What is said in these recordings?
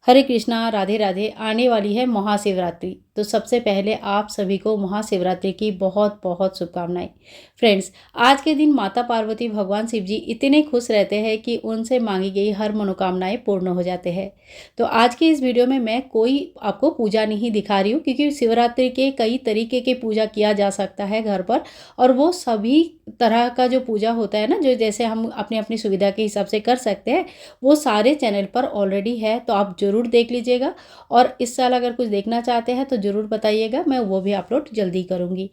हरे कृष्णा, राधे राधे। आने वाली है महाशिवरात्रि, तो सबसे पहले आप सभी को महाशिवरात्रि की बहुत बहुत शुभकामनाएं। फ्रेंड्स, आज के दिन माता पार्वती भगवान शिव जी इतने खुश रहते हैं कि उनसे मांगी गई हर मनोकामनाएं पूर्ण हो जाते हैं। तो आज की इस वीडियो में मैं कोई आपको पूजा नहीं दिखा रही हूँ, क्योंकि शिवरात्रि के कई तरीके की पूजा किया जा सकता है घर पर, और वो सभी तरह का जो पूजा होता है ना, जो जैसे हम अपनी अपनी सुविधा के हिसाब से कर सकते हैं, वो सारे चैनल पर ऑलरेडी है, तो आप ज़रूर देख लीजिएगा। और इस साल अगर कुछ देखना चाहते हैं तो ज़रूर बताइएगा, मैं वो भी अपलोड जल्दी करूँगी।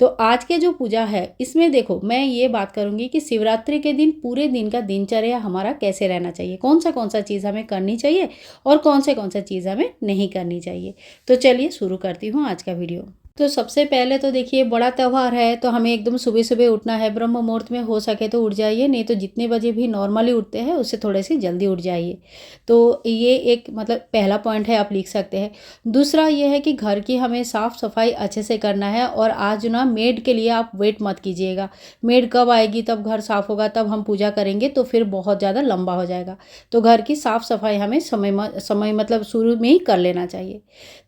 तो आज के जो पूजा है इसमें देखो, मैं ये बात करूँगी कि शिवरात्रि के दिन पूरे दिन का दिनचर्या हमारा कैसे रहना चाहिए, कौन सा चीज़ हमें करनी चाहिए और कौन सा चीज़ हमें नहीं करनी चाहिए। तो चलिए शुरू करती हूँ आज का वीडियो। तो सबसे पहले तो देखिए, बड़ा त्यौहार है तो हमें एकदम सुबह सुबह उठना है। ब्रह्म मुहूर्त में हो सके तो उठ जाइए, नहीं तो जितने बजे भी नॉर्मली उठते हैं उससे थोड़े से जल्दी उठ जाइए। तो ये एक मतलब पहला पॉइंट है, आप लिख सकते हैं। दूसरा ये है कि घर की हमें साफ़ सफाई अच्छे से करना है। और आज ना मेड के लिए आप वेट मत कीजिएगा, मेड कब आएगी तब घर साफ़ होगा तब हम पूजा करेंगे, तो फिर बहुत ज़्यादा लंबा हो जाएगा। तो घर की साफ़ सफाई हमें समय मतलब शुरू में ही कर लेना चाहिए।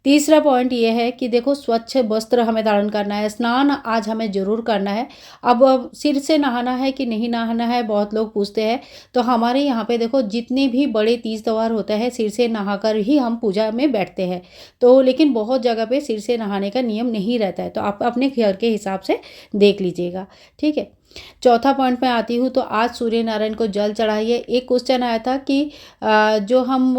तीसरा पॉइंट ये है कि देखो, स्वच्छ वस्त्र हमें धारण करना है। स्नान आज हमें ज़रूर करना है। अब सिर से नहाना है कि नहीं नहाना है, बहुत लोग पूछते हैं। तो हमारे यहाँ पे देखो, जितने भी बड़े तीज त्यौहार होता है सिर से नहाकर ही हम पूजा में बैठते हैं। तो लेकिन बहुत जगह पे सिर से नहाने का नियम नहीं रहता है, तो आप अपने घर के हिसाब से देख लीजिएगा, ठीक है। चौथा पॉइंट में आती हूँ, तो आज सूर्य नारायण को जल चढ़ाइए। एक क्वेश्चन आया था कि जो हम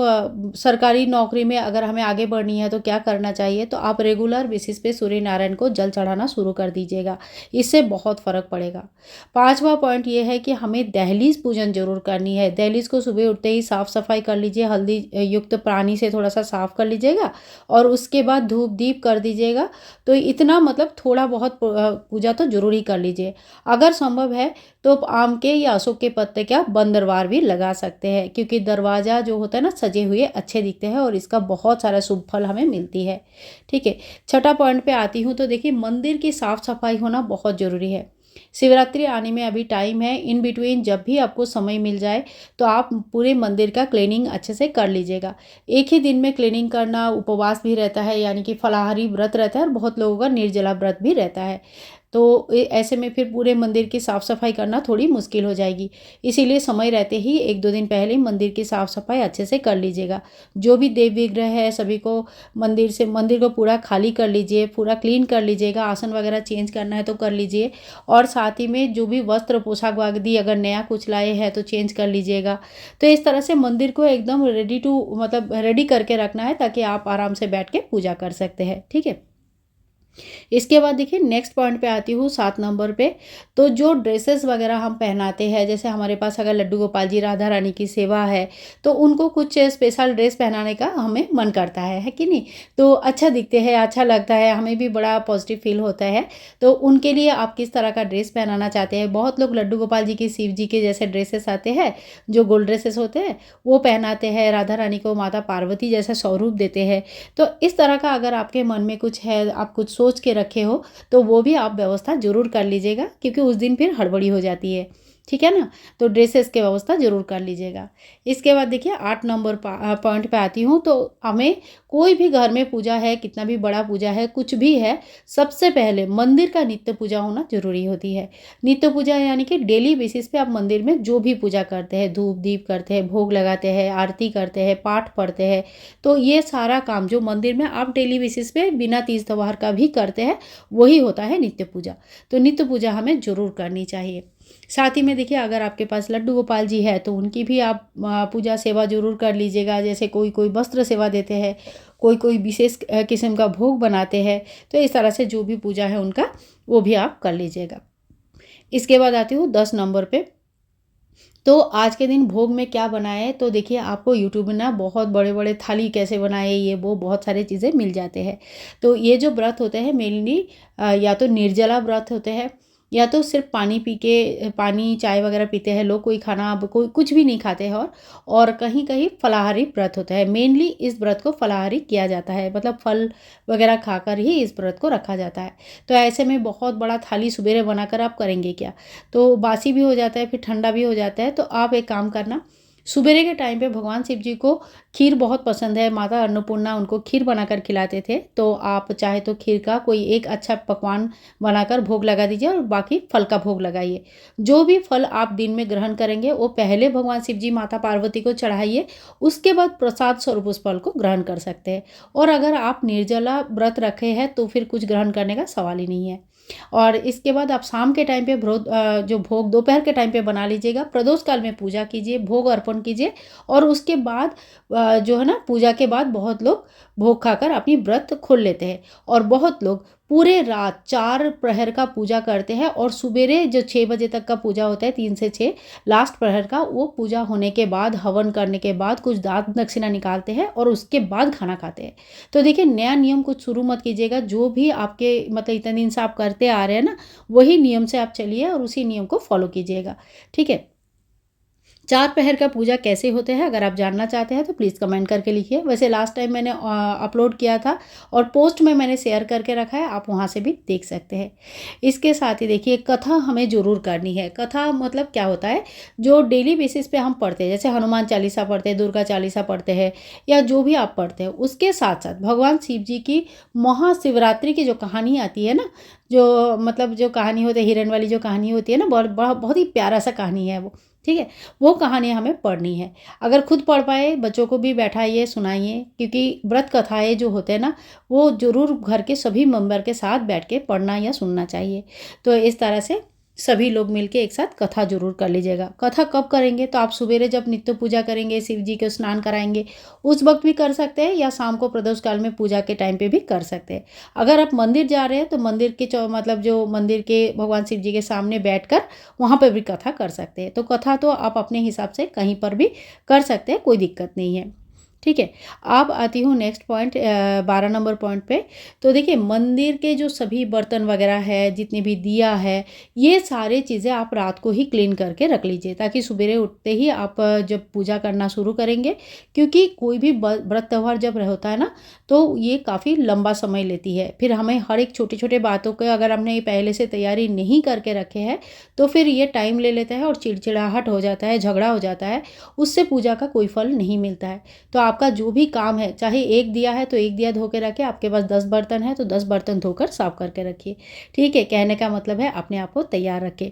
सरकारी नौकरी में अगर हमें आगे बढ़नी है तो क्या करना चाहिए, तो आप रेगुलर बेसिस पे सूर्य नारायण को जल चढ़ाना शुरू कर दीजिएगा, इससे बहुत फ़र्क पड़ेगा। पांचवा पॉइंट ये है कि हमें दहलीज पूजन जरूर करनी है। दहलीज को सुबह उठते ही साफ़ सफाई कर लीजिए, हल्दी युक्त पानी से थोड़ा सा साफ़ कर लीजिएगा और उसके बाद धूप दीप कर दीजिएगा। तो इतना मतलब थोड़ा बहुत पूजा तो जरूर ही कर लीजिए। अगर संभव है तो आम के या अशोक के पत्ते का बंद दरबार भी लगा सकते हैं, क्योंकि दरवाज़ा जो होता है ना, सजे हुए अच्छे दिखते हैं और इसका बहुत सारा शुभ फल हमें मिलती है, ठीक है। छठा पॉइंट पे आती हूँ, तो देखिए, मंदिर की साफ सफाई होना बहुत ज़रूरी है। शिवरात्रि आने में अभी टाइम है, इन बिटवीन जब भी आपको समय मिल जाए तो आप पूरे मंदिर का क्लीनिंग अच्छे से कर लीजिएगा। एक ही दिन में क्लीनिंग करना, उपवास भी रहता है, यानी कि फलाहारी व्रत रहता है, और बहुत लोगों का निर्जला व्रत भी रहता है। तो ऐसे में फिर पूरे मंदिर की साफ़ सफाई करना थोड़ी मुश्किल हो जाएगी। इसीलिए समय रहते ही एक दो दिन पहले मंदिर की साफ़ सफाई अच्छे से कर लीजिएगा। जो भी देव विग्रह है सभी को मंदिर को पूरा खाली कर लीजिए, पूरा क्लीन कर लीजिएगा। आसन वगैरह चेंज करना है तो कर लीजिए, और साथ ही में जो भी वस्त्र पोशाक आदि अगर नया कुछ लाए हैं तो चेंज कर लीजिएगा। तो इस तरह से मंदिर को एकदम रेडी करके रखना है, ताकि आप आराम से बैठ के पूजा कर सकते हैं, ठीक है। इसके बाद देखिए, नेक्स्ट पॉइंट पे आती हूँ, 7 नंबर पे। तो जो ड्रेसेस वगैरह हम पहनाते हैं, जैसे हमारे पास अगर लड्डू गोपाल जी, राधा रानी की सेवा है, तो उनको कुछ स्पेशल ड्रेस पहनाने का हमें मन करता है कि नहीं। तो अच्छा दिखते हैं, अच्छा लगता है, हमें भी बड़ा पॉजिटिव फील होता है। तो उनके लिए आप किस तरह का ड्रेस पहनाना चाहते हैं। बहुत लोग लड्डू गोपाल जी की, शिव जी के जैसे ड्रेसेस आते हैं, जो गोल्ड ड्रेसेस होते हैं, वो पहनाते हैं। राधा रानी को माता पार्वती जैसा स्वरूप देते हैं। तो इस तरह का अगर आपके मन में कुछ है, आप कुछ सोच के रखे हो, तो वो भी आप व्यवस्था जरूर कर लीजिएगा, क्योंकि उस दिन फिर हड़बड़ी हो जाती है, ठीक है ना। तो ड्रेसेस की व्यवस्था जरूर कर लीजिएगा। इसके बाद देखिए, 8 नंबर पॉइंट पे आती हूँ। तो हमें कोई भी घर में पूजा है, कितना भी बड़ा पूजा है, कुछ भी है, सबसे पहले मंदिर का नित्य पूजा होना जरूरी होती है। नित्य पूजा यानी कि डेली बेसिस पे आप मंदिर में जो भी पूजा करते हैं, धूप दीप करते हैं, भोग लगाते हैं, आरती करते हैं, पाठ पढ़ते हैं, तो ये सारा काम जो मंदिर में आप डेली बेसिस पे बिना तीज त्योहार का भी करते हैं, वही होता है नित्य पूजा। तो नित्य पूजा हमें जरूर करनी चाहिए। साथ ही में देखिए, अगर आपके पास लड्डू गोपाल जी है तो उनकी भी आप पूजा सेवा जरूर कर लीजिएगा। जैसे कोई कोई वस्त्र सेवा देते हैं, कोई कोई विशेष किस्म का भोग बनाते हैं। तो इस तरह से जो भी पूजा है उनका, वो भी आप कर लीजिएगा। इसके बाद आती हूँ 10 नंबर पे। तो आज के दिन भोग में क्या बनाए, तो देखिए, आपको यूट्यूब में ना बहुत बड़े बड़े थाली कैसे बनाए, ये वो बहुत सारी चीज़ें मिल जाते हैं। तो ये जो व्रत होते हैं मेनली या तो निर्जला व्रत होते हैं, या तो सिर्फ पानी पी के, पानी चाय वगैरह पीते हैं लोग, कोई खाना कोई कुछ भी नहीं खाते हैं। और कहीं कहीं फलाहारी व्रत होता है। मेनली इस व्रत को फलाहारी किया जाता है, मतलब फल वगैरह खाकर ही इस व्रत को रखा जाता है। तो ऐसे में बहुत बड़ा थाली सुबेरे बनाकर आप करेंगे क्या, तो बासी भी हो जाता है, फिर ठंडा भी हो जाता है। तो आप एक काम करना, सुबेरे के टाइम पे भगवान शिव जी को खीर बहुत पसंद है, माता अन्नपूर्णा उनको खीर बनाकर खिलाते थे। तो आप चाहे तो खीर का कोई एक अच्छा पकवान बनाकर भोग लगा दीजिए और बाकी फल का भोग लगाइए। जो भी फल आप दिन में ग्रहण करेंगे वो पहले भगवान शिव जी माता पार्वती को चढ़ाइए, उसके बाद प्रसाद स्वरूप उस फल को ग्रहण कर सकते हैं। और अगर आप निर्जला व्रत रखे हैं तो फिर कुछ ग्रहण करने का सवाल ही नहीं है। और इसके बाद आप शाम के टाइम पे जो भोग दोपहर के टाइम पे बना लीजिएगा, प्रदोष काल में पूजा कीजिए, भोग अर्पण कीजिए और उसके बाद जो है ना, पूजा के बाद बहुत लोग भोग खाकर अपनी व्रत खोल लेते हैं। और बहुत लोग पूरे रात 4 प्रहर का पूजा करते हैं और सुबेरे जो 6 बजे तक का पूजा होता है, 3 से 6 लास्ट प्रहर का, वो पूजा होने के बाद हवन करने के बाद कुछ दान दक्षिणा निकालते हैं और उसके बाद खाना खाते हैं। तो देखिए, नया नियम कुछ शुरू मत कीजिएगा, जो भी आपके मतलब इतने दिन से आप करते आ रहे हैं ना, वही नियम से आप चलिए और उसी नियम को फॉलो कीजिएगा। ठीक है। 4 पहर का पूजा कैसे होते हैं, अगर आप जानना चाहते हैं तो प्लीज़ कमेंट करके लिखिए। वैसे लास्ट टाइम मैंने अपलोड किया था और पोस्ट में मैंने शेयर करके रखा है, आप वहाँ से भी देख सकते हैं। इसके साथ ही देखिए, कथा हमें ज़रूर करनी है। कथा मतलब क्या होता है, जो डेली बेसिस पे हम पढ़ते हैं, जैसे हनुमान चालीसा पढ़ते हैं, दुर्गा चालीसा पढ़ते हैं या जो भी आप पढ़ते हैं, उसके साथ साथ भगवान शिव जी की महाशिवरात्रि की जो कहानी आती है ना, जो मतलब जो कहानी होती है, हिरण वाली जो कहानी होती है ना, बहुत ही प्यारा सा कहानी है वो। ठीक है, वो कहानी हमें पढ़नी है। अगर खुद पढ़ पाए, बच्चों को भी बैठाइए, सुनाइए, क्योंकि व्रत कथाएँ जो होते हैं ना, वो ज़रूर घर के सभी मेंबर के साथ बैठ के पढ़ना या सुनना चाहिए। तो इस तरह से सभी लोग मिलके एक साथ कथा ज़रूर कर लीजिएगा। कथा कब करेंगे, तो आप सुबेरे जब नित्य पूजा करेंगे, शिव जी को स्नान कराएंगे, उस वक्त भी कर सकते हैं या शाम को प्रदोष काल में पूजा के टाइम पे भी कर सकते हैं। अगर आप मंदिर जा रहे हैं तो मंदिर के मतलब जो मंदिर के भगवान शिव जी के सामने बैठकर वहाँ पे भी कथा कर सकते हैं। तो कथा तो आप अपने हिसाब से कहीं पर भी कर सकते हैं, कोई दिक्कत नहीं है। ठीक है। अब आती हूँ नेक्स्ट पॉइंट, 12 नंबर पॉइंट पे। तो देखिए, मंदिर के जो सभी बर्तन वगैरह है, जितने भी दिया है, ये सारी चीज़ें आप रात को ही क्लीन करके रख लीजिए, ताकि सुबेरे उठते ही आप जब पूजा करना शुरू करेंगे, क्योंकि कोई भी व्रत त्यौहार जब होता है ना, तो ये काफ़ी लंबा समय लेती है। फिर हमें हर एक छोटे छोटे बातों को अगर हमने पहले से तैयारी नहीं करके रखे हैं, तो फिर ये टाइम ले लेता है और चिड़चिड़ाहट हो जाता है, झगड़ा हो जाता है, उससे पूजा का कोई फल नहीं मिलता है। तो आपका जो भी काम है, चाहे एक दिया है तो एक दिया धो के रखें, आपके पास 10 बर्तन है तो 10 बर्तन धोकर साफ करके रखिए। ठीक है, कहने का मतलब है अपने आप को तैयार रखें।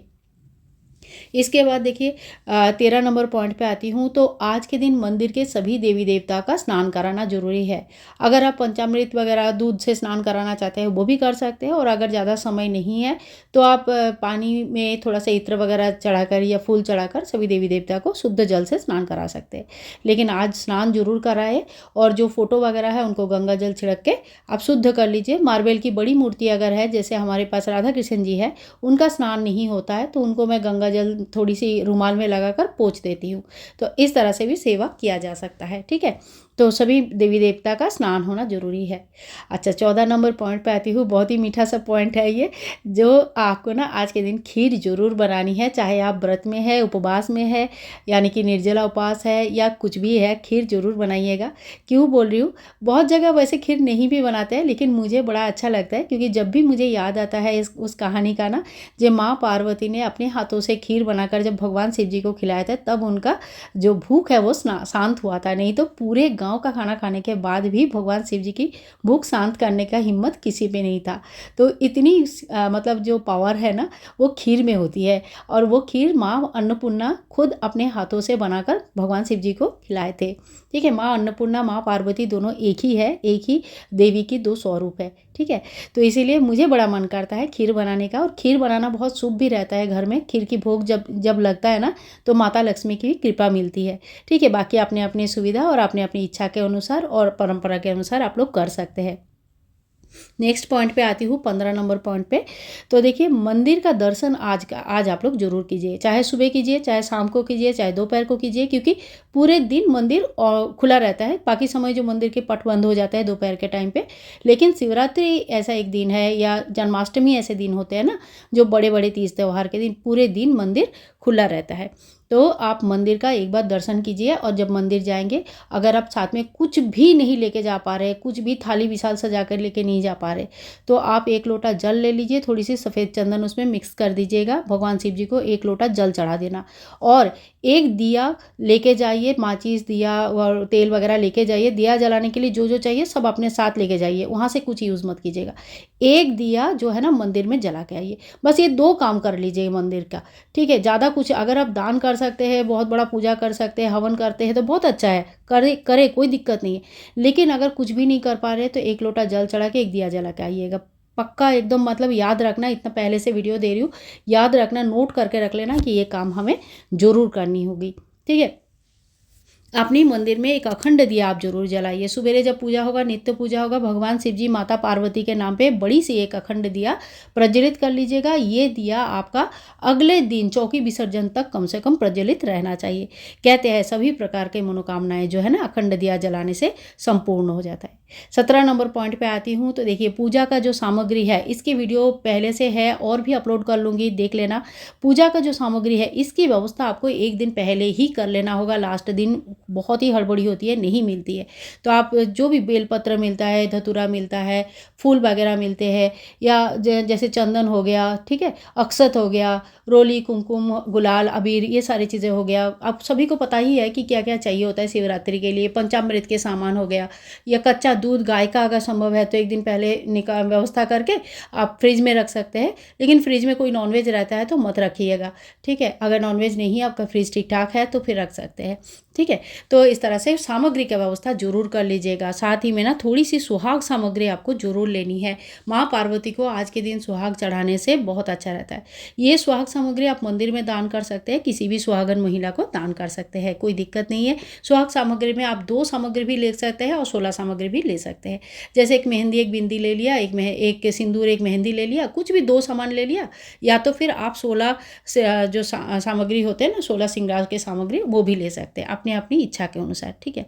इसके बाद देखिए, 13 नंबर पॉइंट पे आती हूँ। तो आज के दिन मंदिर के सभी देवी देवता का स्नान कराना जरूरी है। अगर आप पंचामृत वगैरह दूध से स्नान कराना चाहते हैं वो भी कर सकते हैं, और अगर ज़्यादा समय नहीं है तो आप पानी में थोड़ा सा इत्र वगैरह चढ़ाकर या फूल चढ़ाकर सभी देवी देवता को शुद्ध जल से स्नान करा सकते हैं। लेकिन आज स्नान जरूर कराए, और जो फोटो वगैरह है उनको गंगा जल छिड़क के आप शुद्ध कर लीजिए। मार्बल की बड़ी मूर्ति अगर है, जैसे हमारे पास राधा कृष्ण जी है, उनका स्नान नहीं होता है तो उनको मैं गंगा जल थोड़ी सी रुमाल में लगाकर पोंछ देती हूँ। तो इस तरह से भी सेवा किया जा सकता है। ठीक है, तो सभी देवी देवता का स्नान होना जरूरी है। अच्छा, 14 नंबर पॉइंट पे आती हूँ। बहुत ही मीठा सा पॉइंट है ये, जो आपको ना आज के दिन खीर जरूर बनानी है, चाहे आप व्रत में है, उपवास में है, यानी कि निर्जला उपवास है या कुछ भी है, खीर जरूर बनाइएगा। क्यों बोल रही हूँ, बहुत जगह वैसे खीर नहीं भी बनाते हैं, लेकिन मुझे बड़ा अच्छा लगता है, क्योंकि जब भी मुझे याद आता है उस कहानी का ना, जब माँ पार्वती ने अपने हाथों से खीर बनाकर जब भगवान शिव जी को खिलाया था, तब उनका जो भूख है वो शांत हुआ था। नहीं तो पूरे गांव का खाना खाने के बाद भी भगवान शिव जी की भूख शांत करने का हिम्मत किसी पे नहीं था। तो इतनी मतलब जो पावर है ना, वो खीर में होती है। और वो खीर माँ अन्नपूर्णा खुद अपने हाथों से बनाकर भगवान शिव जी को खिलाए थे। ठीक है, माँ अन्नपूर्णा, माँ पार्वती दोनों एक ही है, एक ही देवी की 2 स्वरूप है। ठीक है, तो इसीलिए मुझे बड़ा मन करता है खीर बनाने का, और खीर बनाना बहुत शुभ भी रहता है। घर में खीर की भोग जब लगता है ना, तो माता लक्ष्मी की कृपा मिलती है। ठीक है, बाकी अपने अपनी सुविधा और अपने अपनी इच्छा के अनुसार और परंपरा के अनुसार आप लोग कर सकते हैं। नेक्स्ट पॉइंट पे आती हूँ, 15 नंबर पॉइंट पे। तो देखिए, मंदिर का दर्शन आज आप लोग जरूर कीजिए, चाहे सुबह कीजिए, चाहे शाम को कीजिए, चाहे दोपहर को कीजिए, क्योंकि पूरे दिन मंदिर खुला रहता है। बाकी समय जो मंदिर के पट बंद हो जाता है दोपहर के टाइम पे। लेकिन शिवरात्रि ऐसा एक दिन है, या जन्माष्टमी ऐसे दिन होते हैं ना, जो बड़े बड़े तीज त्यौहार के दिन पूरे दिन मंदिर खुला रहता है। तो आप मंदिर का एक बार दर्शन कीजिए, और जब मंदिर जाएंगे, अगर आप साथ में कुछ भी नहीं लेके जा पा रहे, कुछ भी थाली विशाल सजा कर लेके नहीं जा पा रहे, तो आप 1 लोटा जल ले लीजिए, थोड़ी सी सफ़ेद चंदन उसमें मिक्स कर दीजिएगा, भगवान शिव जी को 1 लोटा जल चढ़ा देना। और एक दिया लेके जाइए, माचिस, दिया और तेल वगैरह लेके जाइए। दिया जलाने के लिए जो जो चाहिए सब अपने साथ लेके जाइए, वहाँ से कुछ यूज़ मत कीजिएगा। एक दिया जो है ना मंदिर में जला के आइए। बस ये 2 काम कर लीजिए मंदिर का, ठीक है? ज़्यादा कुछ अगर आप दान कर सकते हैं, बहुत बड़ा पूजा कर सकते हैं, हवन करते हैं तो बहुत अच्छा है, करें कोई दिक्कत नहीं है। लेकिन अगर कुछ भी नहीं कर पा रहे तो 1 लोटा जल चढ़ा के 1 दिया जला के आइएगा। पक्का एकदम, मतलब याद रखना, इतना पहले से वीडियो दे रही हूँ, याद रखना, नोट करके रख लेना कि ये काम हमें ज़रूर करनी होगी, ठीक है? अपनी मंदिर में एक अखंड दिया आप जरूर जलाइए। सवेरे जब पूजा होगा, नित्य पूजा होगा, भगवान शिव जी, माता पार्वती के नाम पे बड़ी सी एक अखंड दिया प्रज्वलित कर लीजिएगा। ये दिया आपका अगले दिन चौकी विसर्जन तक कम से कम प्रज्वलित रहना चाहिए। कहते हैं सभी प्रकार के मनोकामनाएं जो है ना अखंड दिया जलाने से संपूर्ण हो जाता है। 17 नंबर पॉइंट पे आती हूँ, तो देखिए पूजा का जो सामग्री है इसकी वीडियो पहले से है और भी अपलोड कर लूँगी, देख लेना। पूजा का जो सामग्री है इसकी व्यवस्था आपको एक दिन पहले ही कर लेना होगा। लास्ट दिन बहुत ही हड़बड़ी होती है, नहीं मिलती है। तो आप जो भी बेलपत्र मिलता है, धतूरा मिलता है, फूल वगैरह मिलते हैं, या जैसे चंदन हो गया, ठीक है, अक्षत हो गया, रोली, कुमकुम, गुलाल, अबीर, ये सारी चीज़ें हो गया। आप सभी को पता ही है कि क्या क्या चाहिए होता है शिवरात्रि के लिए। पंचामृत के सामान हो गया, या कच्चा दूध गाय का अगर संभव है तो एक दिन पहले व्यवस्था करके आप फ्रिज में रख सकते हैं। लेकिन फ्रिज में कोई नॉनवेज रहता है तो मत रखिएगा, ठीक है? अगर नॉनवेज नहीं है, आपका फ्रिज ठीक ठाक है तो फिर रख सकते हैं, ठीक है? तो इस तरह से सामग्री की व्यवस्था जरूर कर लीजिएगा। साथ ही में ना थोड़ी सी सुहाग सामग्री आपको जरूर लेनी है। माँ पार्वती को आज के दिन सुहाग चढ़ाने से बहुत अच्छा रहता है। ये सुहाग सामग्री आप मंदिर में दान कर सकते हैं, किसी भी सुहागन महिला को दान कर सकते हैं, कोई दिक्कत नहीं है। सुहाग सामग्री में आप 2 सामग्री भी ले सकते हैं और 16 सामग्री भी ले सकते हैं। जैसे एक मेहंदी, एक बिंदी ले लिया, एक सिंदूर, एक मेहंदी ले लिया, कुछ भी 2 सामान ले लिया, या तो फिर आप 16 जो सामग्री होते हैं ना, 16 श्रृंगार के सामग्री, वो भी ले सकते हैं अपनी अपनी इच्छा के अनुसार, ठीक है?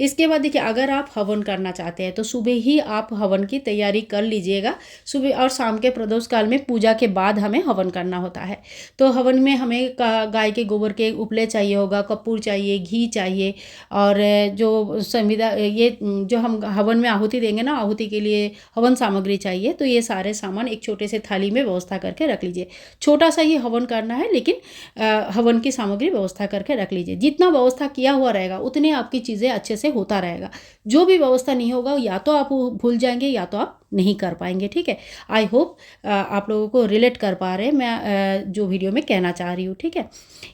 इसके बाद देखिए, अगर आप हवन करना चाहते हैं तो सुबह ही आप हवन की तैयारी कर लीजिएगा। सुबह और शाम के प्रदोष काल में पूजा के बाद हमें हवन करना होता है। तो हवन में हमें गाय के गोबर के उपले चाहिए होगा, कपूर चाहिए, घी चाहिए, और जो संविदा ये जो हम हवन में आहुति देंगे ना, आहुति के लिए हवन सामग्री चाहिए। तो ये सारे सामान एक छोटे से थाली में व्यवस्था करके रख लीजिए। छोटा सा ही हवन करना है, लेकिन हवन की सामग्री व्यवस्था करके रख लीजिए। जितना व्यवस्था किया हुआ रहेगा उतने आपकी चीज़ें अच्छे से होता रहेगा। जो भी व्यवस्था नहीं होगा या तो आप भूल जाएंगे या तो आप नहीं कर पाएंगे, ठीक है? आई होप आप लोगों को रिलेट कर पा रहे हैं मैं जो वीडियो में कहना चाह रही हूँ, ठीक है?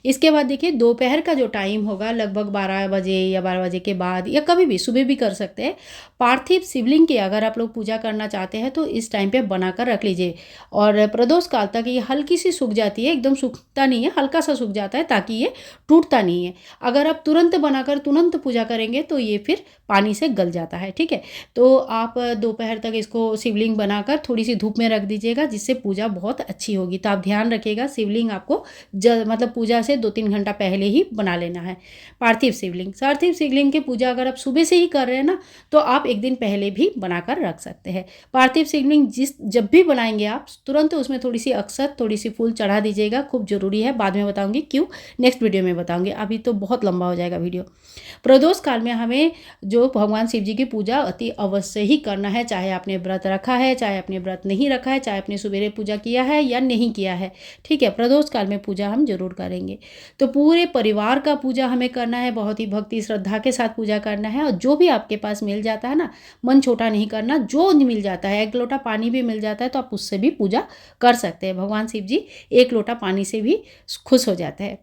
इसके बाद देखिए, दोपहर का जो टाइम होगा लगभग 12 बजे या 12 बजे के बाद, या कभी भी सुबह भी कर सकते हैं। पार्थिव शिवलिंग की अगर आप लोग पूजा करना चाहते हैं तो इस टाइम पे बनाकर रख लीजिए, और प्रदोष काल तक ये हल्की सी सूख जाती है, एकदम सूखता नहीं है, हल्का सा सूख जाता है, ताकि ये टूटता नहीं है। अगर आप तुरंत बनाकर तुरंत पूजा करेंगे तो ये फिर पानी से गल जाता है, ठीक है? तो आप दोपहर तक इसको शिवलिंग बनाकर थोड़ी सी धूप में रख दीजिएगा, जिससे पूजा बहुत अच्छी होगी। तो आप ध्यान रखिएगा, शिवलिंग आपको मतलब पूजा से 2-3 घंटा पहले ही बना लेना है। पार्थिव शिवलिंग की पूजा अगर आप सुबह से ही कर रहे हैं ना, तो आप एक दिन पहले भी बनाकर रख सकते हैं। पार्थिव शिवलिंग जब भी बनाएंगे आप तुरंत उसमें थोड़ी सी अक्षत, थोड़ी सी फूल चढ़ा दीजिएगा, खूब जरूरी है। बाद में बताऊंगी क्यों, नेक्स्ट वीडियो में बताऊंगी, अभी तो बहुत लंबा हो जाएगा वीडियो। प्रदोष काल में हमें जो भगवान शिव जी की पूजा अति अवश्य ही करना है, चाहे आपने व्रत रखा है, चाहे आपने व्रत नहीं रखा है, चाहे आपने सवेरे पूजा किया है या नहीं किया है, ठीक है? प्रदोष काल में पूजा हम जरूर करेंगे। तो पूरे परिवार का पूजा हमें करना है, बहुत ही भक्ति श्रद्धा के साथ पूजा करना है। और जो भी आपके पास मिल जाता है ना, मन छोटा नहीं करना, जो मिल जाता है, 1 लोटा पानी भी मिल जाता है तो आप उससे भी पूजा कर सकते हैं। भगवान शिव जी 1 लोटा पानी से भी खुश हो जाते हैं।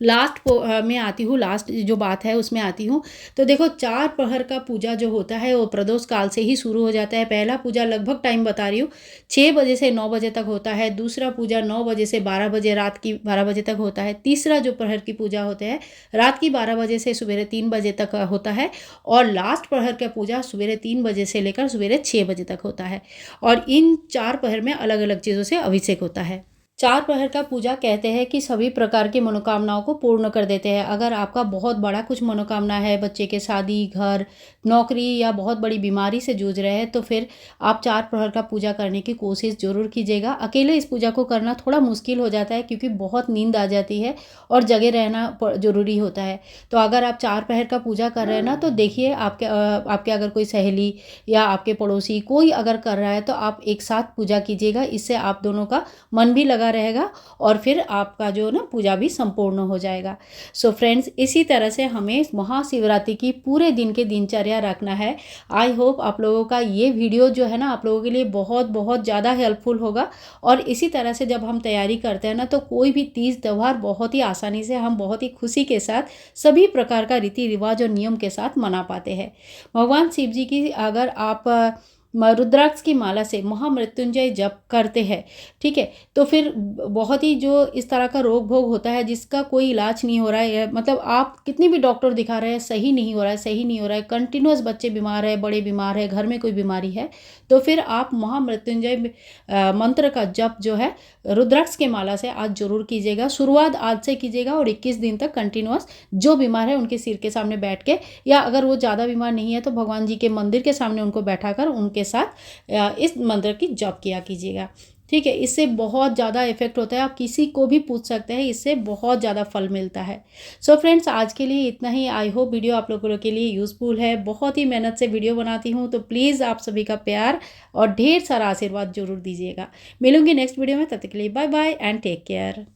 लास्ट में आती हूँ, लास्ट जो बात है उसमें आती हूँ। तो देखो, 4 प्रहर का पूजा जो होता है वो प्रदोष काल से ही शुरू हो जाता है। पहला पूजा लगभग टाइम बता रही हूँ 6 बजे से 9 बजे तक होता है। दूसरा पूजा 9 बजे से 12 बजे, रात की 12 बजे तक होता है। तीसरा जो प्रहर की पूजा होते हैं रात की 12 बजे से सवेरे 3 बजे तक होता है। और लास्ट प्रहर का पूजा सवेरे 3 बजे से लेकर सवेरे 6 बजे तक होता है। और इन 4 प्रहर में अलग अलग चीज़ों से अभिषेक होता है। 4 प्रहर का पूजा कहते हैं कि सभी प्रकार की मनोकामनाओं को पूर्ण कर देते हैं। अगर आपका बहुत बड़ा कुछ मनोकामना है, बच्चे के शादी, घर, नौकरी या बहुत बड़ी बीमारी से जूझ रहे हैं, तो फिर आप 4 प्रहर का पूजा करने की कोशिश जरूर कीजिएगा। अकेले इस पूजा को करना थोड़ा मुश्किल हो जाता है, क्योंकि बहुत नींद आ जाती है और जगह रहना जरूरी होता है। तो अगर आप 4 प्रहर का पूजा कर रहे हैं ना, तो देखिए आपके अगर कोई सहेली या आपके पड़ोसी कोई अगर कर रहा है तो आप एक साथ पूजा कीजिएगा। इससे आप दोनों का मन भी लगा लगा रहेगा और फिर आपका जो ना पूजा भी संपूर्ण हो जाएगा। सो फ्रेंड्स, इसी तरह से हमें महाशिवरात्रि की पूरे दिन की दिनचर्या रखना है। आई होप आप लोगों का ये वीडियो जो है ना आप लोगों के लिए बहुत बहुत ज़्यादा हेल्पफुल होगा। और इसी तरह से जब हम तैयारी करते हैं ना तो कोई भी तीज त्यौहार बहुत ही आसानी से हम बहुत ही खुशी के साथ सभी प्रकार का रीति रिवाज और नियम के साथ मना पाते हैं। भगवान शिव जी की अगर आप रुद्राक्ष की माला से महामृत्युंजय जप करते हैं, ठीक है, तो फिर बहुत ही जो इस तरह का रोग भोग होता है जिसका कोई इलाज नहीं हो रहा है, मतलब आप कितनी भी डॉक्टर दिखा रहे हैं, सही नहीं हो रहा है, सही नहीं हो रहा है, कंटिन्यूअस बच्चे बीमार है, बड़े बीमार है, घर में कोई बीमारी है, तो फिर आप महामृत्युंजय मंत्र का जप जो है रुद्राक्ष के माला से आज जरूर कीजिएगा। शुरुआत आज से कीजिएगा और 21 दिन तक कंटिन्यूअस जो बीमार है उनके सिर के सामने बैठ के, या अगर वो ज़्यादा बीमार नहीं है तो भगवान जी के मंदिर के सामने उनको बैठाकर उनके साथ इस मंत्र की जप किया कीजिएगा, ठीक है। इससे बहुत ज़्यादा इफेक्ट होता है, आप किसी को भी पूछ सकते हैं, इससे बहुत ज़्यादा फल मिलता है। सो फ्रेंड्स, आज के लिए इतना ही। आई होप वीडियो आप लोगों के लिए यूज़फुल है। बहुत ही मेहनत से वीडियो बनाती हूँ, तो प्लीज़ आप सभी का प्यार और ढेर सारा आशीर्वाद जरूर दीजिएगा। मिलूंगी नेक्स्ट वीडियो में, तब तक के लिए bye bye and take care.